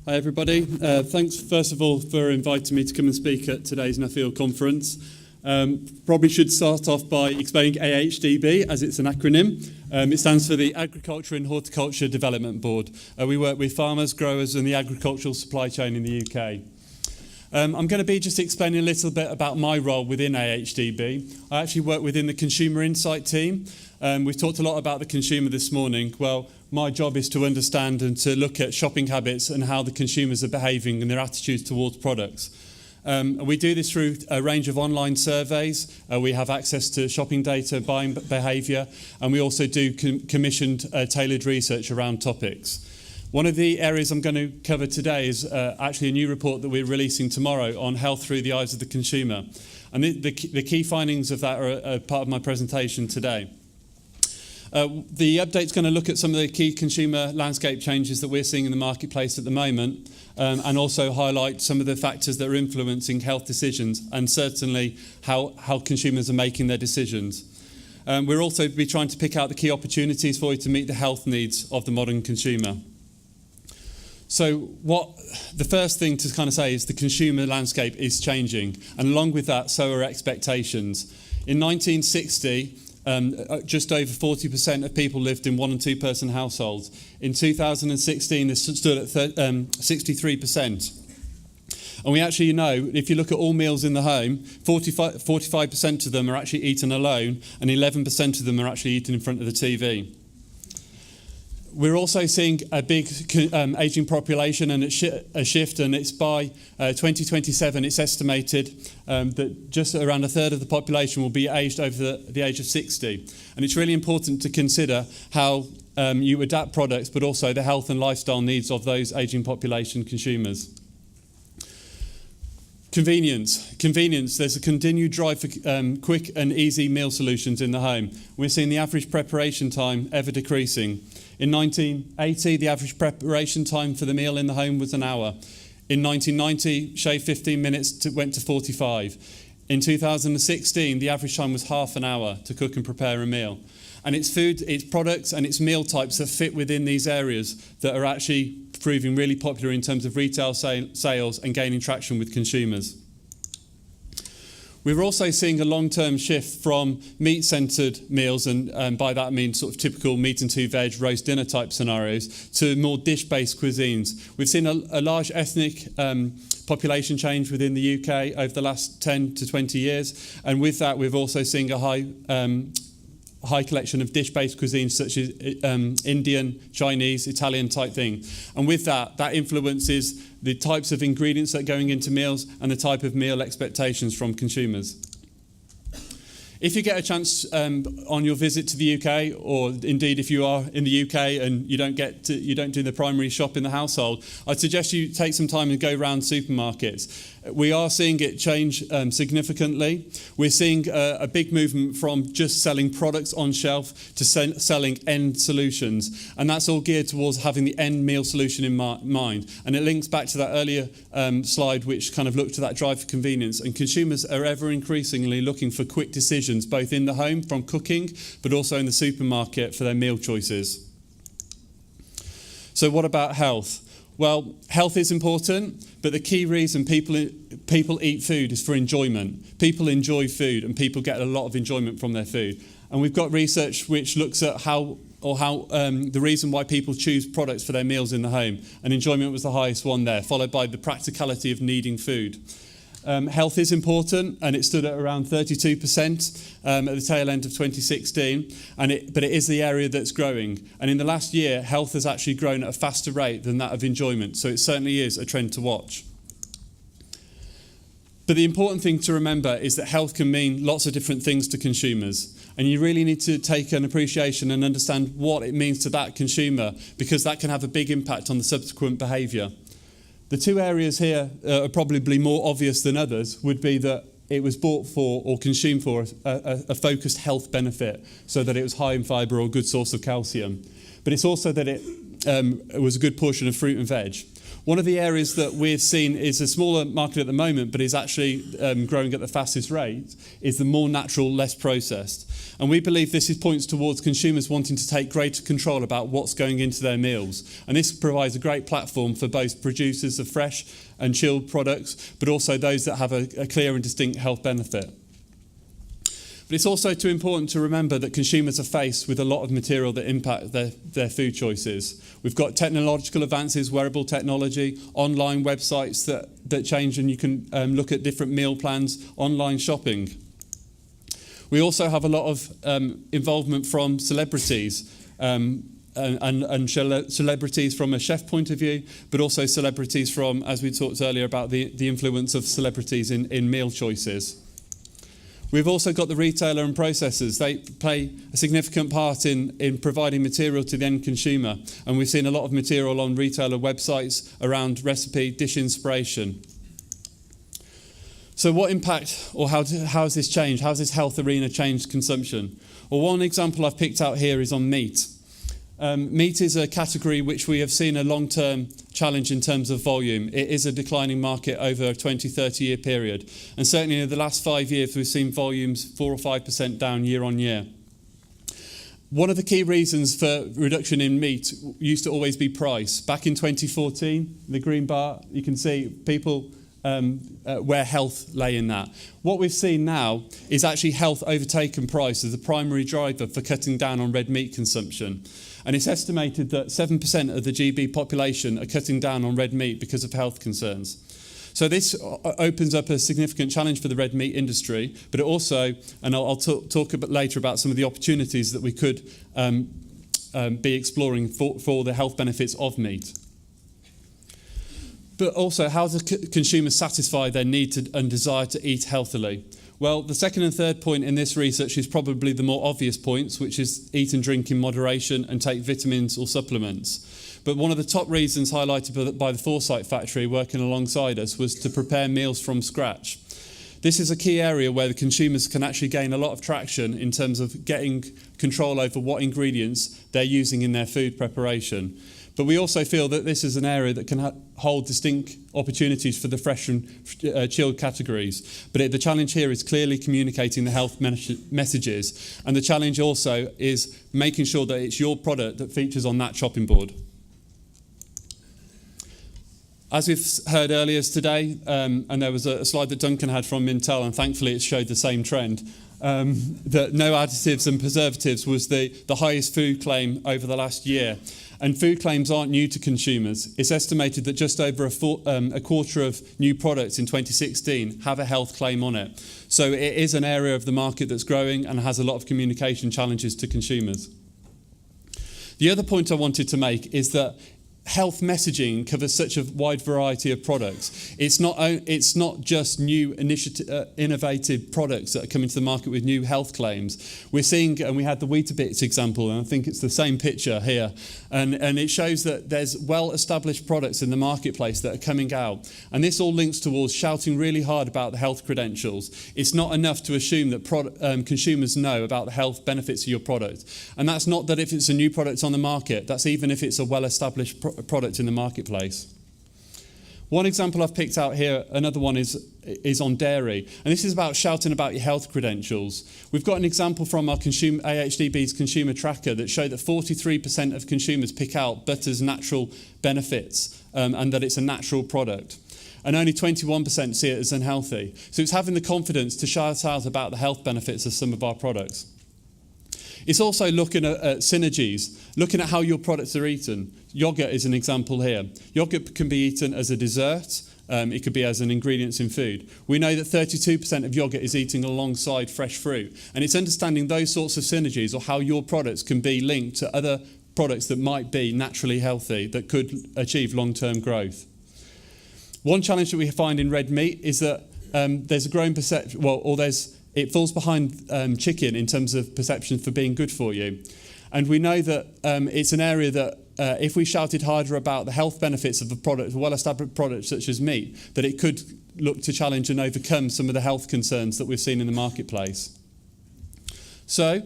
Hi everybody. Thanks first of all for inviting me to come and speak at today's Nuffield conference. Probably should start off by explaining AHDB as it's an acronym. It stands for the Agriculture and Horticulture Development Board. We work with farmers, growers and the agricultural supply chain in the UK. I'm going to be just explaining a little bit about my role within AHDB. I actually work within the Consumer Insight team. We've talked a lot about the consumer this morning. Well, my job is to understand and to look at shopping habits and how the consumers are behaving and their attitudes towards products. We do this through a range of online surveys. We have access to shopping data, buying behaviour, and we also do commissioned tailored research around topics. One of the areas I'm going to cover today is actually a new report that we're releasing tomorrow on health through the eyes of the consumer. And the key findings of that are part of my presentation today. The update's going to look at some of the key consumer landscape changes that we're seeing in the marketplace at the moment, and also highlight some of the factors that are influencing health decisions and certainly how consumers are making their decisions. We'll also be trying to pick out the key opportunities for you to meet the health needs of the modern consumer. So the first thing to kind of say is the consumer landscape is changing, and along with that, so are expectations. In 1960, just over 40% of people lived in one- and two-person households. In 2016, this stood at 63%. And we actually know, if you look at all meals in the home, 45% of them are actually eaten alone, and 11% of them are actually eaten in front of the TV. We're also seeing a big ageing population and a shift, and it's by 2027, it's estimated that just around a third of the population will be aged over the age of 60. And it's really important to consider how you adapt products, but also the health and lifestyle needs of those ageing population consumers. Convenience. There's a continued drive for quick and easy meal solutions in the home. We're seeing the average preparation time ever decreasing. In 1980, the average preparation time for the meal in the home was an hour. In 1990, shaved 15 minutes went to 45. In 2016, the average time was half an hour to cook and prepare a meal. And it's food, it's products and it's meal types that fit within these areas that are actually proving really popular in terms of retail sales and gaining traction with consumers. We're also seeing a long-term shift from meat-centred meals, and by that I mean sort of typical meat and two veg, roast dinner type scenarios, to more dish-based cuisines. We've seen a large ethnic population change within the UK over the last 10 to 20 years, and with that we've also seen a high collection of dish-based cuisines such as Indian, Chinese, Italian type thing. And with that influences the types of ingredients that are going into meals and the type of meal expectations from consumers. If you get a chance on your visit to the UK, or indeed if you are in the UK and you don't do the primary shop in the household, I'd suggest you take some time and go around supermarkets. We are seeing it change significantly. We're seeing a big movement from just selling products on shelf to selling end solutions. And that's all geared towards having the end meal solution in mind. And it links back to that earlier slide, which kind of looked at that drive for convenience. And consumers are ever increasingly looking for quick decisions, both in the home from cooking, but also in the supermarket for their meal choices. So what about health? Well, health is important, but the key reason people eat food is for enjoyment. People enjoy food, and people get a lot of enjoyment from their food. And we've got research which looks at the reason why people choose products for their meals in the home. And enjoyment was the highest one there, followed by the practicality of needing food. Health is important, and it stood at around 32% at the tail end of 2016, but it is the area that's growing. And in the last year, health has actually grown at a faster rate than that of enjoyment, so it certainly is a trend to watch. But the important thing to remember is that health can mean lots of different things to consumers, and you really need to take an appreciation and understand what it means to that consumer, because that can have a big impact on the subsequent behaviour. The two areas here are probably more obvious than others would be that it was bought for or consumed for a focused health benefit, so that it was high in fibre or a good source of calcium. But it's also that it was a good portion of fruit and veg. One of the areas that we've seen is a smaller market at the moment, but is actually growing at the fastest rate, is the more natural, less processed. And we believe this points towards consumers wanting to take greater control about what's going into their meals. And this provides a great platform for both producers of fresh and chilled products, but also those that have a clear and distinct health benefit. But it's also too important to remember that consumers are faced with a lot of material that impact their food choices. We've got technological advances, wearable technology, online websites that change, and you can look at different meal plans, online shopping. We also have a lot of involvement from celebrities and celebrities from a chef point of view, but also celebrities from, as we talked earlier, about the influence of celebrities in meal choices. We've also got the retailer and processors. They play a significant part in providing material to the end consumer, and we've seen a lot of material on retailer websites around recipe, dish inspiration. So what impact, or how has this changed? How has this health arena changed consumption? Well, one example I've picked out here is on meat. Meat is a category which we have seen a long-term challenge in terms of volume. It is a declining market over a 20, 30-year period. And certainly in the last 5 years, we've seen volumes 4 or 5% down year on year. One of the key reasons for reduction in meat used to always be price. Back in 2014, the green bar, you can see people where health lay in that. What we've seen now is actually health overtaken price as the primary driver for cutting down on red meat consumption. And it's estimated that 7% of the GB population are cutting down on red meat because of health concerns. So this opens up a significant challenge for the red meat industry, but it also, and I'll talk a bit later about some of the opportunities that we could be exploring for the health benefits of meat. But also, how do consumers satisfy their need and desire to eat healthily? Well, the second and third point in this research is probably the more obvious points, which is eat and drink in moderation and take vitamins or supplements. But one of the top reasons highlighted by the Foresight Factory working alongside us was to prepare meals from scratch. This is a key area where the consumers can actually gain a lot of traction in terms of getting control over what ingredients they're using in their food preparation. But we also feel that this is an area that can hold distinct opportunities for the fresh and chilled categories. But the challenge here is clearly communicating the health messages. And the challenge also is making sure that it's your product that features on that chopping board. As we've heard earlier today, and there was a slide that Duncan had from Mintel, and thankfully it showed the same trend, that no additives and preservatives was the highest food claim over the last year. And food claims aren't new to consumers. It's estimated that just over a quarter of new products in 2016 have a health claim on it. So it is an area of the market that's growing and has a lot of communication challenges to consumers. The other point I wanted to make is that health messaging covers such a wide variety of products. It's not just new innovative products that are coming to the market with new health claims. We're seeing, and we had the Weetabix example, and I think it's the same picture here, and it shows that there's well-established products in the marketplace that are coming out, and this all links towards shouting really hard about the health credentials. It's not enough to assume that consumers know about the health benefits of your product, and that's not that if it's a new product on the market, that's even if it's a well-established product in the marketplace. One example I've picked out here, another one is on dairy, and this is about shouting about your health credentials. We've got an example from our AHDB's consumer tracker that showed that 43% of consumers pick out butter's natural benefits and that it's a natural product. And only 21% see it as unhealthy. So it's having the confidence to shout out about the health benefits of some of our products. It's also looking at synergies, looking at how your products are eaten. Yogurt is an example here. Yogurt can be eaten as a dessert. It could be as an ingredient in food. We know that 32% of yogurt is eaten alongside fresh fruit. And it's understanding those sorts of synergies or how your products can be linked to other products that might be naturally healthy that could achieve long-term growth. One challenge that we find in red meat is that there's a growing perception, it falls behind chicken in terms of perception for being good for you. And we know that it's an area that if we shouted harder about the health benefits of a product, a well-established product such as meat, that it could look to challenge and overcome some of the health concerns that we've seen in the marketplace. So,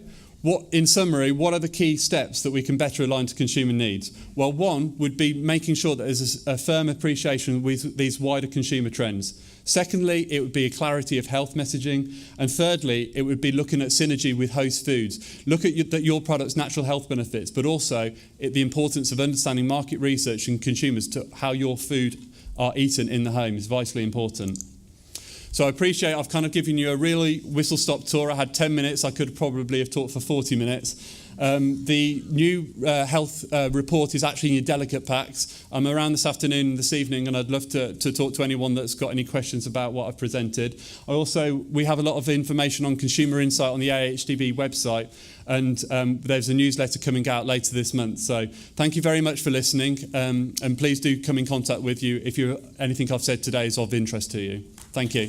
In summary, what are the key steps that we can better align to consumer needs? Well, one would be making sure that there's a firm appreciation with these wider consumer trends. Secondly, it would be a clarity of health messaging. And thirdly, it would be looking at synergy with host foods. Look at your product's natural health benefits, but also the importance of understanding market research and consumers to how your food are eaten in the home is vitally important. So I appreciate I've kind of given you a really whistle-stop tour. I had 10 minutes. I could probably have talked for 40 minutes. The new health report is actually in your delegate packs. I'm around this afternoon and this evening, and I'd love to talk to anyone that's got any questions about what I've presented. We have a lot of information on consumer insight on the AHDB website, and there's a newsletter coming out later this month. So thank you very much for listening, and please do come in contact with you if anything I've said today is of interest to you. Thank you.